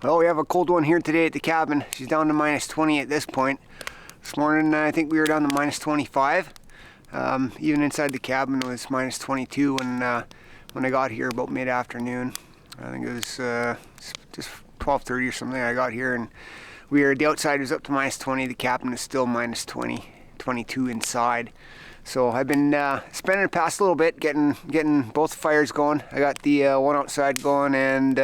Well, we have a cold one here today at the cabin. She's down to -20 at this point. This morning I think we were down to -25. Even inside the cabin it was -22 when I got here about mid-afternoon. I think it was just 12:30 or something I got here, and the outside was up to -20. The cabin is still -20, 22 inside. So I've been spending the past little bit getting both fires going. I got the one outside going and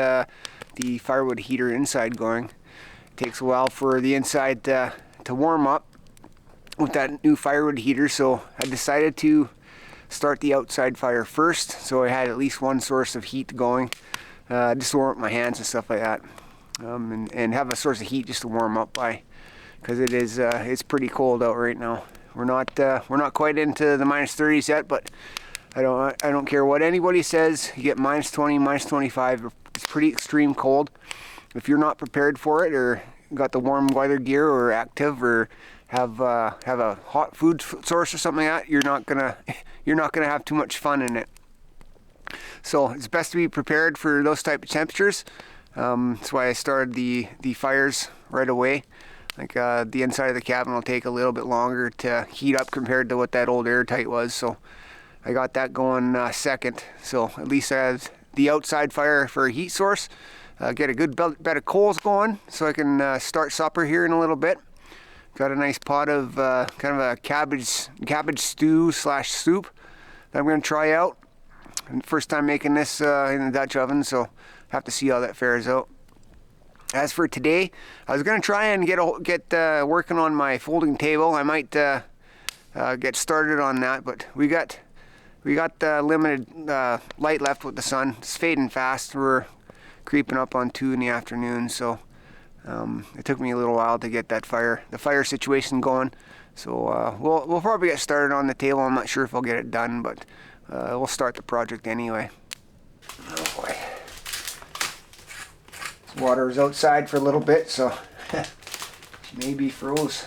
the firewood heater inside going. It takes a while for the inside to warm up with that new firewood heater, so I decided to start the outside fire first, so I had at least one source of heat going, just to warm up my hands and stuff like that, and have a source of heat just to warm up by, because it's pretty cold out right now. We're not quite into the -30s yet, but I don't care what anybody says. You get -20, -25. It's pretty extreme cold. If you're not prepared for it, or got the warm weather gear, or active, or have a hot food source or something like that, you're not gonna have too much fun in it. So it's best to be prepared for those type of temperatures. That's why I started the fires right away. Like the inside of the cabin will take a little bit longer to heat up compared to what that old airtight was. So I got that going second. So at least I have the outside fire for a heat source. Get a good bed of coals going so I can start supper here in a little bit. Got a nice pot of kind of a cabbage stew / soup that I'm going to try out. And first time making this in the Dutch oven, so have to see how that fares out. As for today, I was going to try and get working on my folding table. I might get started on that, but we got limited light left with the sun. It's fading fast. We're creeping up on 2 in the afternoon, so it took me a little while to get the fire situation going. So we'll probably get started on the table. I'm not sure if I'll get it done, but we'll start the project anyway. Oh boy. This water is outside for a little bit, so maybe froze.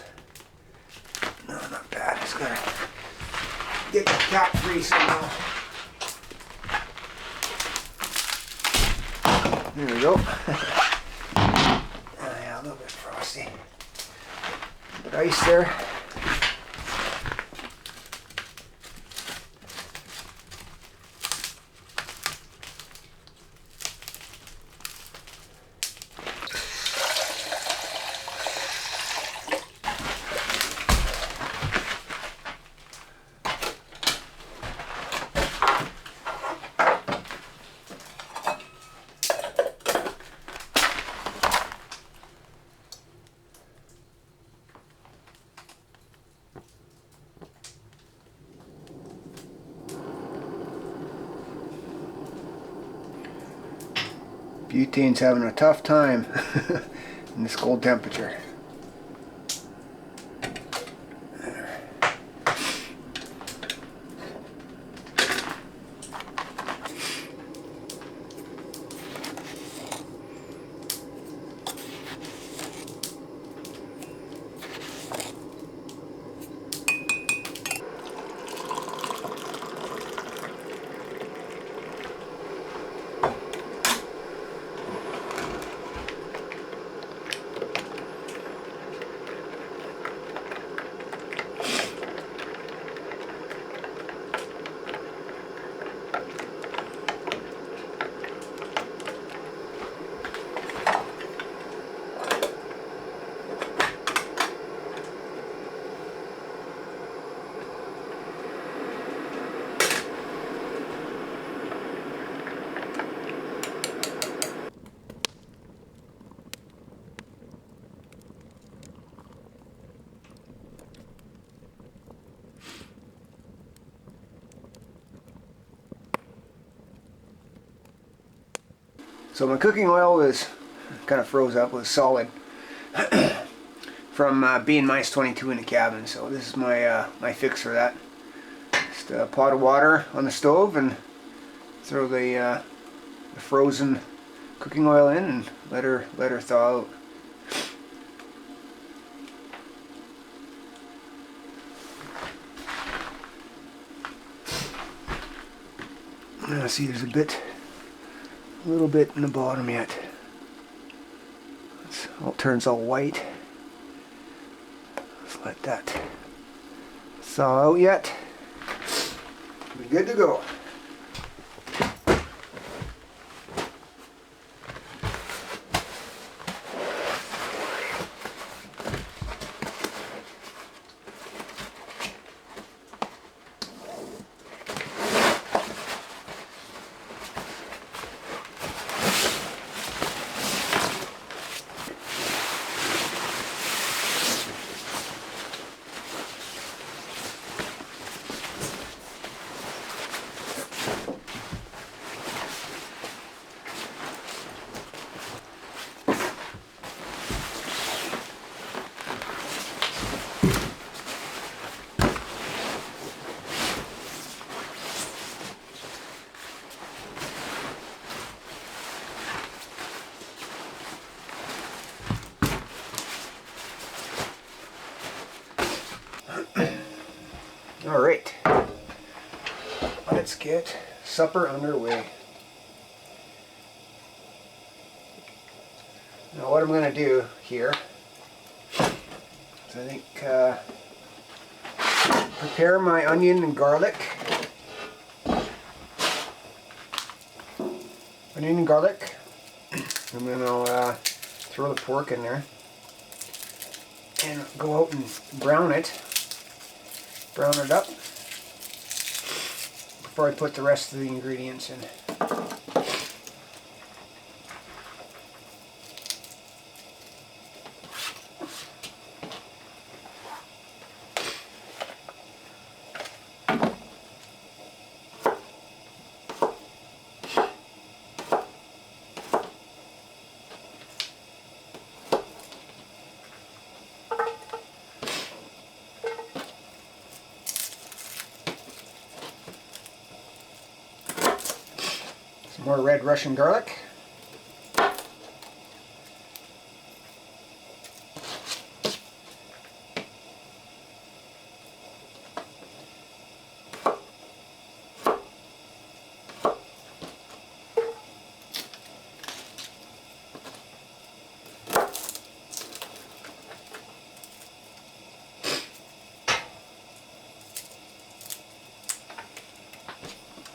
No, not bad. Just gotta get the cap free somehow. There we go. Yeah, a little bit frosty. A bit of ice there. Butane's having a tough time in this cold temperature. So my cooking oil was kind of froze up, was solid from being -22 in the cabin. So this is my my fix for that. Just a pot of water on the stove and throw the frozen cooking oil in and let her thaw out. See, there's a little bit in the bottom yet. Well, it turns all white. Let's let that thaw out yet. We're good to go. All right, let's get supper underway. Now what I'm going to do here is I think prepare my onion and garlic. Onion and garlic. And then I'll throw the pork in there and go out and brown it up before I put the rest of the ingredients in. Some more red Russian garlic.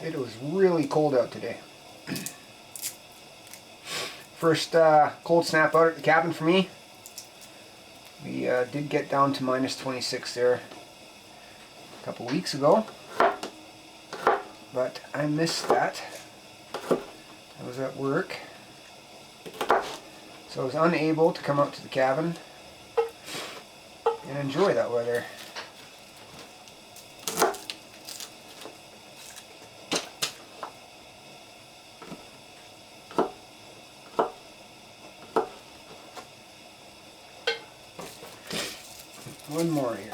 It was really cold out today. First cold snap out at the cabin for me. We did get down to -26 there a couple weeks ago, but I missed that. I was at work, so I was unable to come out to the cabin and enjoy that weather. One more here.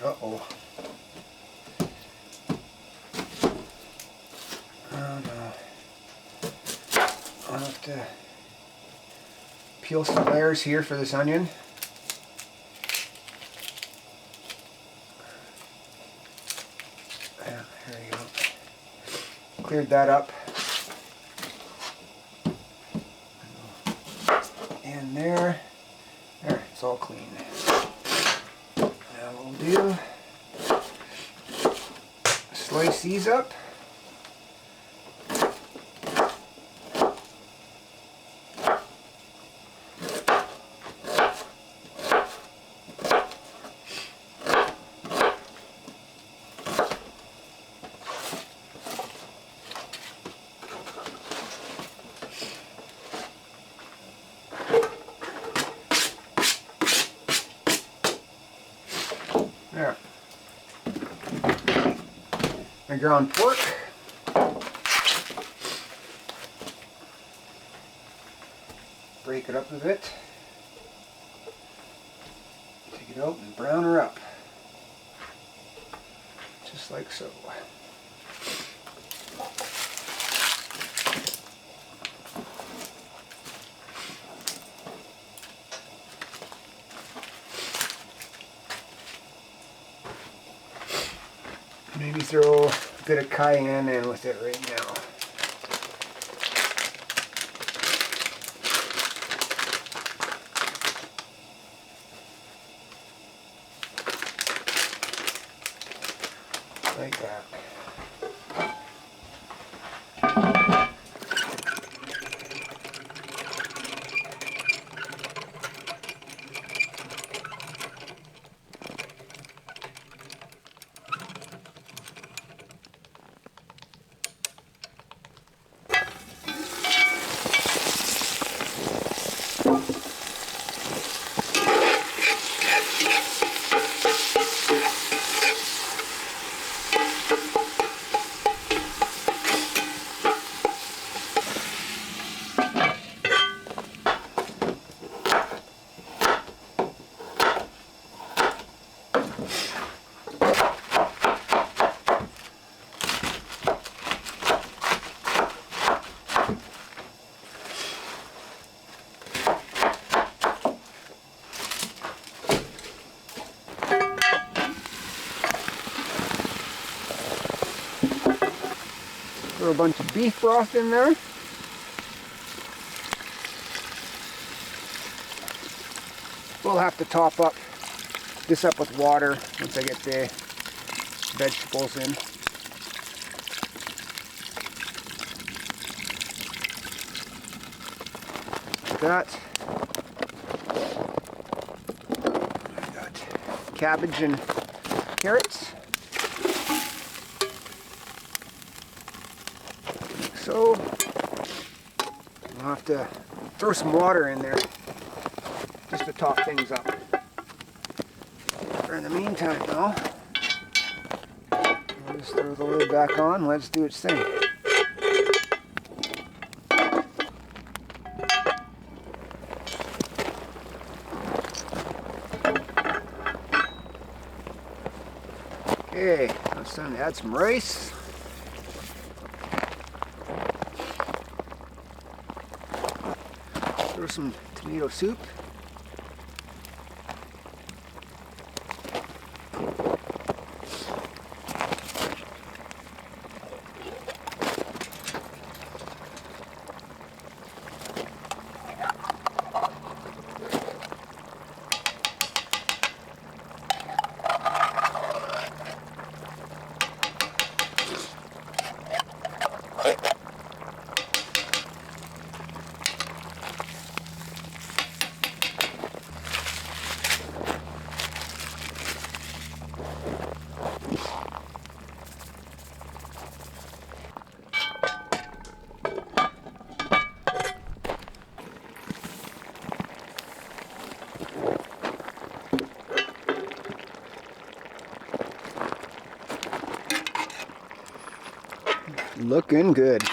Uh-oh. Oh no. I'll have to peel some layers here for this onion. Yeah, there you go. Cleared that up. And there, it's all clean. Now we'll do, slice these up. There. My ground pork. Break it up a bit. Take it out and brown her up. just like so. Maybe throw a bit of cayenne in with it right now. Like that. Throw a bunch of beef broth in there. We'll have to top up this up with water once I get the vegetables in. Like that. I got cabbage and carrots. So I'll have to throw some water in there just to top things up. For in the meantime though, I'll just throw the lid back on, let it do its thing. Okay, now it's time to add some rice. Throw some tomato soup. Looking good.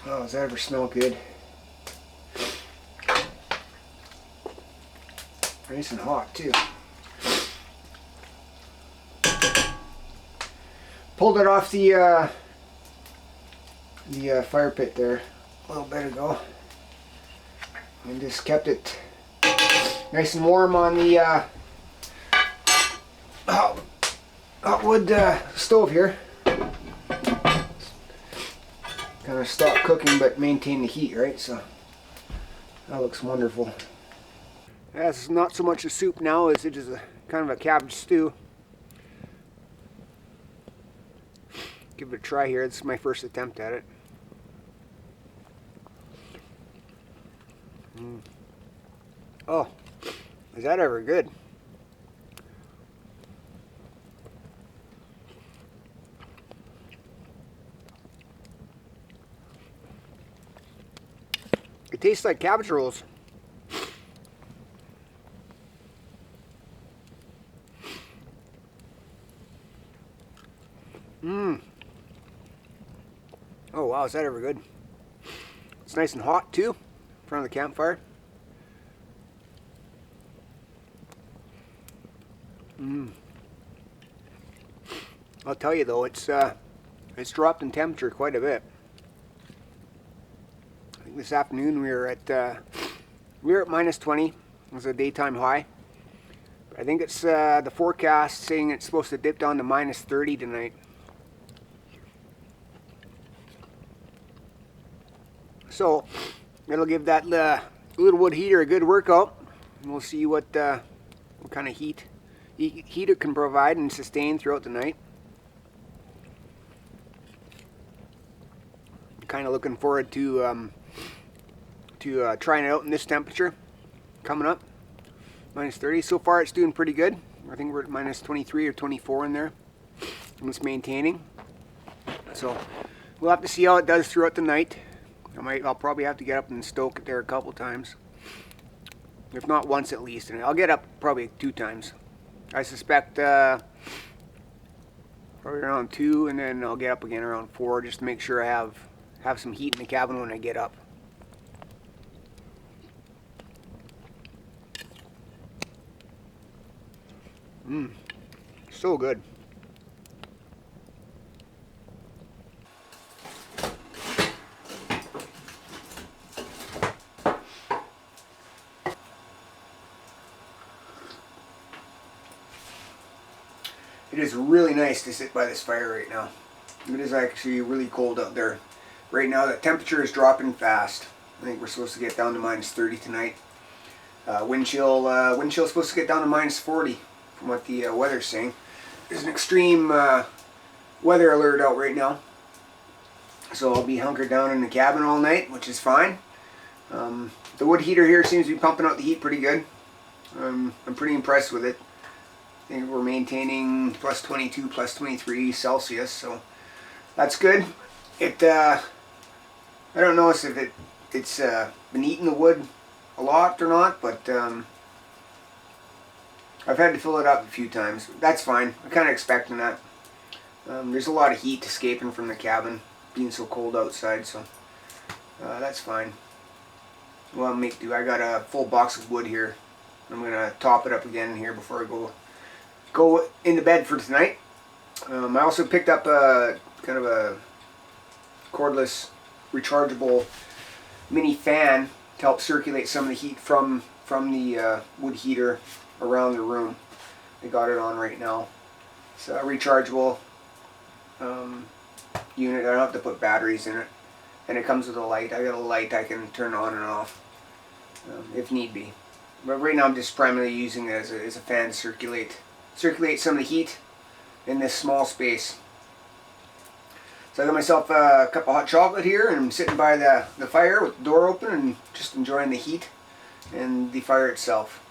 Oh, does that ever smell good? Nice and hot too. Pulled it off the fire pit there a little bit ago, and just kept it nice and warm on the hot wood stove here. Kind of stop cooking but maintain the heat, right? So that looks wonderful. That's not so much a soup now as it is a kind of a cabbage stew. Give it a try here. This is my first attempt at it. Oh, is that ever good? It tastes like cabbage rolls. Mmm. Oh wow, is that ever good? It's nice and hot too, in front of the campfire. Mmm. I'll tell you though, it's dropped in temperature quite a bit. I think this afternoon we were at minus 20. It was a daytime high. I think it's the forecast saying it's supposed to dip down to minus 30 tonight. So it'll give that little wood heater a good workout, and we'll see what kind of heat it can provide and sustain throughout the night. I'm kind of looking forward to trying it out in this temperature coming up. Minus 30. So far it's doing pretty good. I think we're at minus 23 or 24 in there, and it's maintaining. So we'll have to see how it does throughout the night. I'll probably have to get up and stoke it there a couple times, if not once at least. And I'll get up probably 2 times. I suspect probably around 2, and then I'll get up again around 4, just to make sure I have some heat in the cabin when I get up. Mmm, so good. It is really nice to sit by this fire right now. It is actually really cold out there. Right now the temperature is dropping fast. I think we're supposed to get down to minus 30 tonight. Wind chill supposed to get down to minus 40 from what the weather's saying. There's an extreme weather alert out right now. So I'll be hunkered down in the cabin all night, which is fine. The wood heater here seems to be pumping out the heat pretty good. I'm pretty impressed with it. I think we're maintaining plus 22, plus 23 Celsius, so that's good. I don't know if it's been eating the wood a lot or not, but I've had to fill it up a few times. That's fine. I'm kind of expecting that. There's a lot of heat escaping from the cabin, being so cold outside, so that's fine. Well, I'll make do. I got a full box of wood here. I'm gonna top it up again here before I go into bed for tonight. I also picked up a kind of a cordless rechargeable mini fan to help circulate some of the heat from the wood heater around the room. I got it on right now. It's a rechargeable unit. I don't have to put batteries in it, and it comes with a light. I got a light I can turn on and off if need be. But right now I'm just primarily using it as a fan to circulate some of the heat in this small space. So I got myself a cup of hot chocolate here, and I'm sitting by the fire with the door open and just enjoying the heat and the fire itself.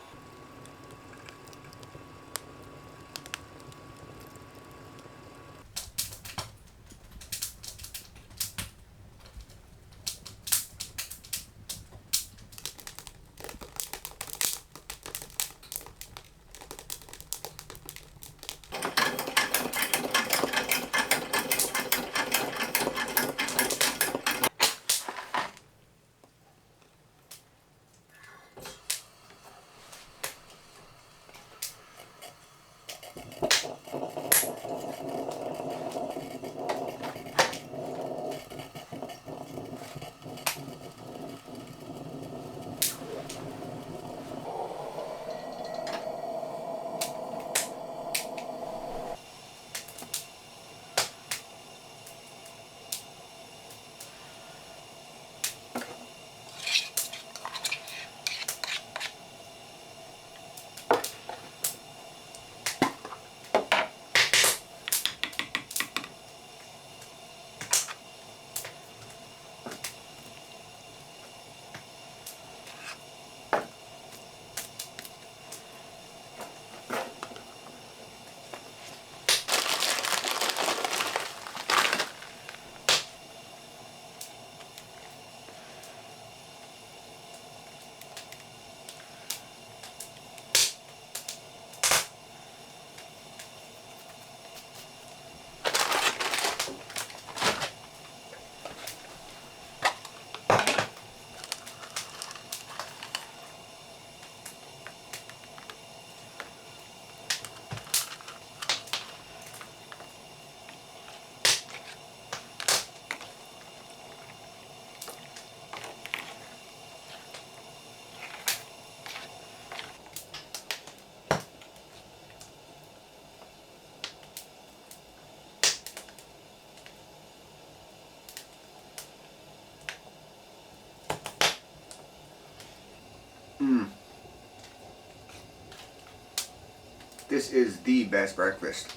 This is the best breakfast.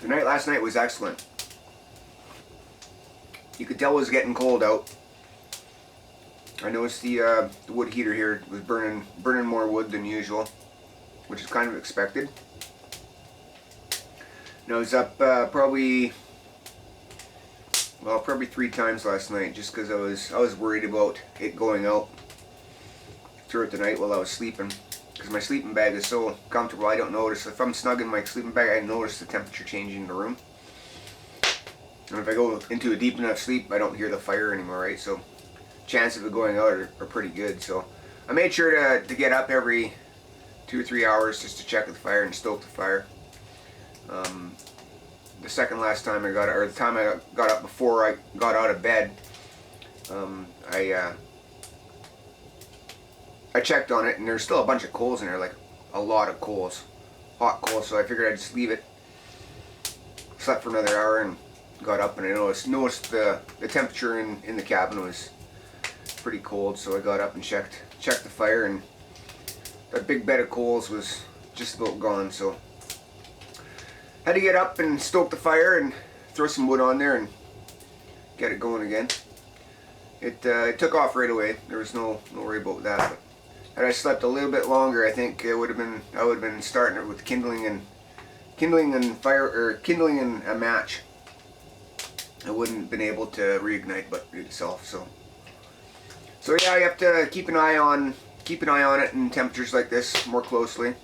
The night last night was excellent. You could tell it was getting cold out. I noticed the wood heater here was burning more wood than usual, which is kind of expected. And I was up probably 3 times last night, just because I was worried about it going out throughout the night while I was sleeping. Because my sleeping bag is so comfortable, I don't notice. If I'm snug in my sleeping bag, I notice the temperature changing in the room. And if I go into a deep enough sleep, I don't hear the fire anymore, right? So chances of it going out are pretty good. So I made sure to get up every 2 or 3 hours just to check the fire and stoke the fire. The second last time I got it, or the time I got up before I got out of bed, I checked on it, and there's still a bunch of coals in there, like a lot of coals, hot coals. So I figured I'd just leave it. Slept for another hour and got up, and I noticed the temperature in the cabin was pretty cold. So I got up and checked the fire, and that big bed of coals was just about gone. So had to get up and stoke the fire and throw some wood on there and get it going again. It took off right away. There was no worry about that. But had I slept a little bit longer, I think I would have been starting it with kindling and fire, or kindling and a match. I wouldn't have been able to reignite but itself. So yeah, you have to keep an eye on it in temperatures like this more closely.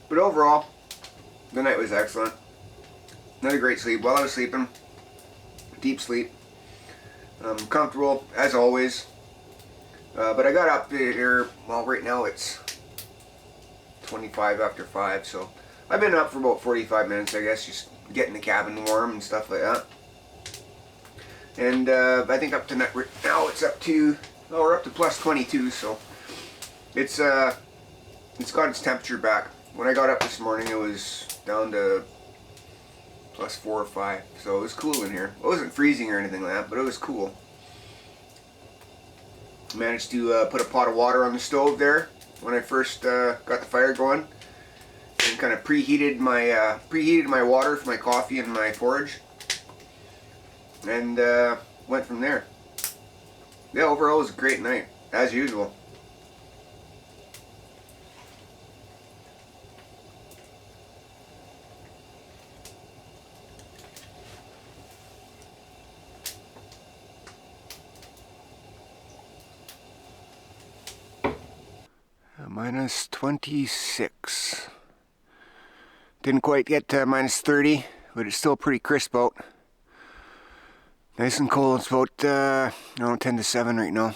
But overall, the night was excellent. Another great sleep. While I was sleeping, deep sleep. Comfortable as always. But I got up here, well, right now it's 25 after 5, so I've been up for about 45 minutes, I guess, just getting the cabin warm and stuff like that. And I think up to now it's up to, oh, we're up to plus 22, so it's got its temperature back. When I got up this morning, it was down to plus 4 or 5, so it was cool in here. It wasn't freezing or anything like that, but it was cool. Managed to put a pot of water on the stove there when I first got the fire going, and kind of preheated my water for my coffee and my porridge, and went from there. Yeah, overall it was a great night, as usual. Minus 26. Didn't quite get to minus 30, but it's still pretty crisp out. Nice and cold. It's about 10 to 7 right now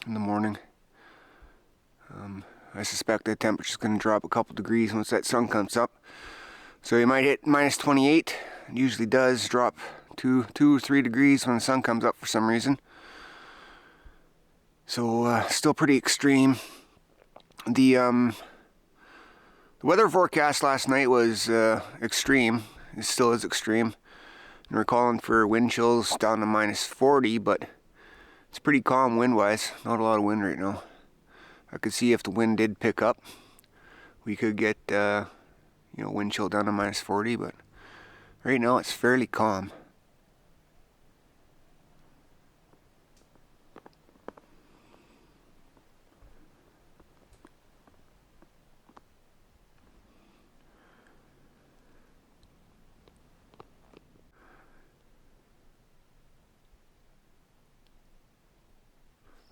in the morning. I suspect the temperature's going to drop a couple degrees once that sun comes up. So you might hit minus 28. It usually does drop 2 or 3 degrees when the sun comes up for some reason. So still pretty extreme. The weather forecast last night was extreme. It still is extreme. And we're calling for wind chills down to minus 40, but it's pretty calm wind-wise. Not a lot of wind right now. I could see if the wind did pick up, we could get wind chill down to minus 40, but right now it's fairly calm.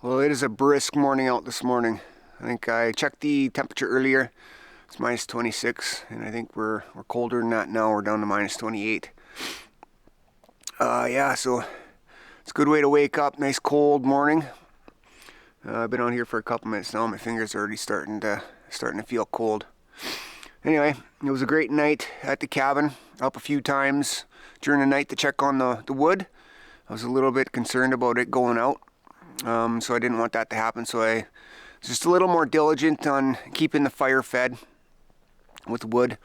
Well, it is a brisk morning out this morning. I think I checked the temperature earlier. It's minus 26, and I think we're colder than that now. We're down to minus 28. Yeah, so it's a good way to wake up. Nice cold morning. I've been on here for a couple minutes now. My fingers are already starting to feel cold. Anyway, it was a great night at the cabin. Up a few times during the night to check on the wood. I was a little bit concerned about it going out. So I didn't want that to happen, so I just a little more diligent on keeping the fire fed with wood.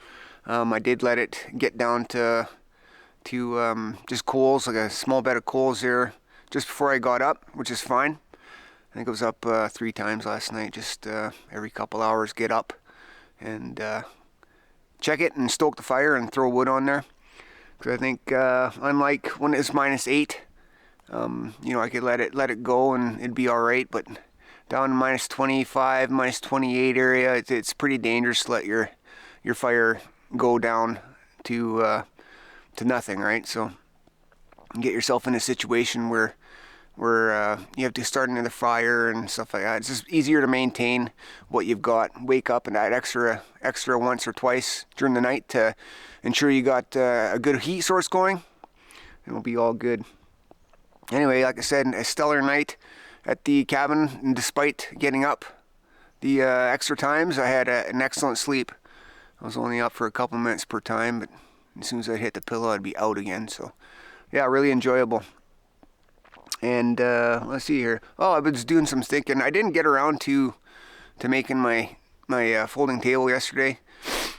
I did let it get down to just coals, like a small bed of coals there just before I got up, which is fine. I think I was up 3 times last night, just every couple hours get up and check it and stoke the fire and throw wood on there. Because I think unlike when it's -8, you know, I could let it go and it'd be all right, but down -25, -28 area, it's pretty dangerous to let your fire go down to nothing, right? So get yourself in a situation where you have to start another fire and stuff like that. It's just easier to maintain what you've got. Wake up and add extra once or twice during the night to ensure you got a good heat source going, and it'll be all good. Anyway, like I said, a stellar night at the cabin, and despite getting up the extra times, I had an excellent sleep. I was only up for a couple minutes per time, but as soon as I hit the pillow, I'd be out again. So yeah, really enjoyable. And let's see here. Oh, I was doing some thinking. I didn't get around to making my folding table yesterday.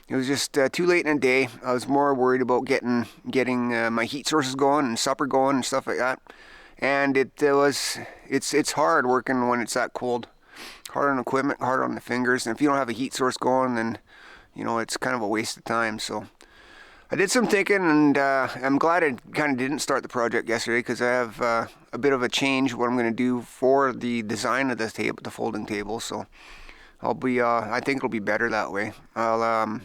It was just too late in the day. I was more worried about getting my heat sources going and supper going and stuff like that. And it's hard working when it's that cold. Hard on equipment, hard on the fingers. And if you don't have a heat source going, then you know it's kind of a waste of time. So I did some thinking, and I'm glad I kind of didn't start the project yesterday, because I have a bit of a change what I'm going to do for the design of the table, the folding table. So I'll be, I think it'll be better that way. I'll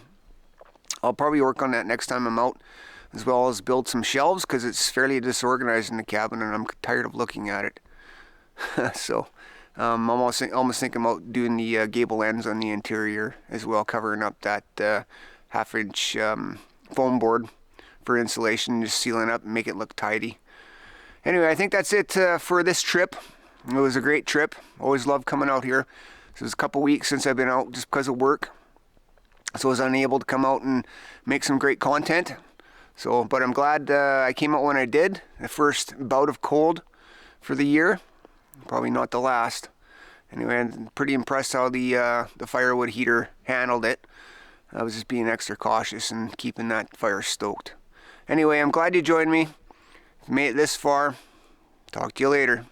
probably work on that next time I'm out, as well as build some shelves, because it's fairly disorganized in the cabin, and I'm tired of looking at it. So I'm almost thinking about doing the gable ends on the interior as well, covering up that 1/2-inch foam board for insulation, just sealing up and make it look tidy. Anyway, I think that's it for this trip. It was a great trip. Always love coming out here. So it was a couple weeks since I've been out just because of work, so I was unable to come out and make some great content. So, but I'm glad I came out when I did. The first bout of cold for the year, probably not the last. Anyway, I'm pretty impressed how the firewood heater handled it. I was just being extra cautious and keeping that fire stoked. Anyway, I'm glad you joined me. If you made it this far, talk to you later.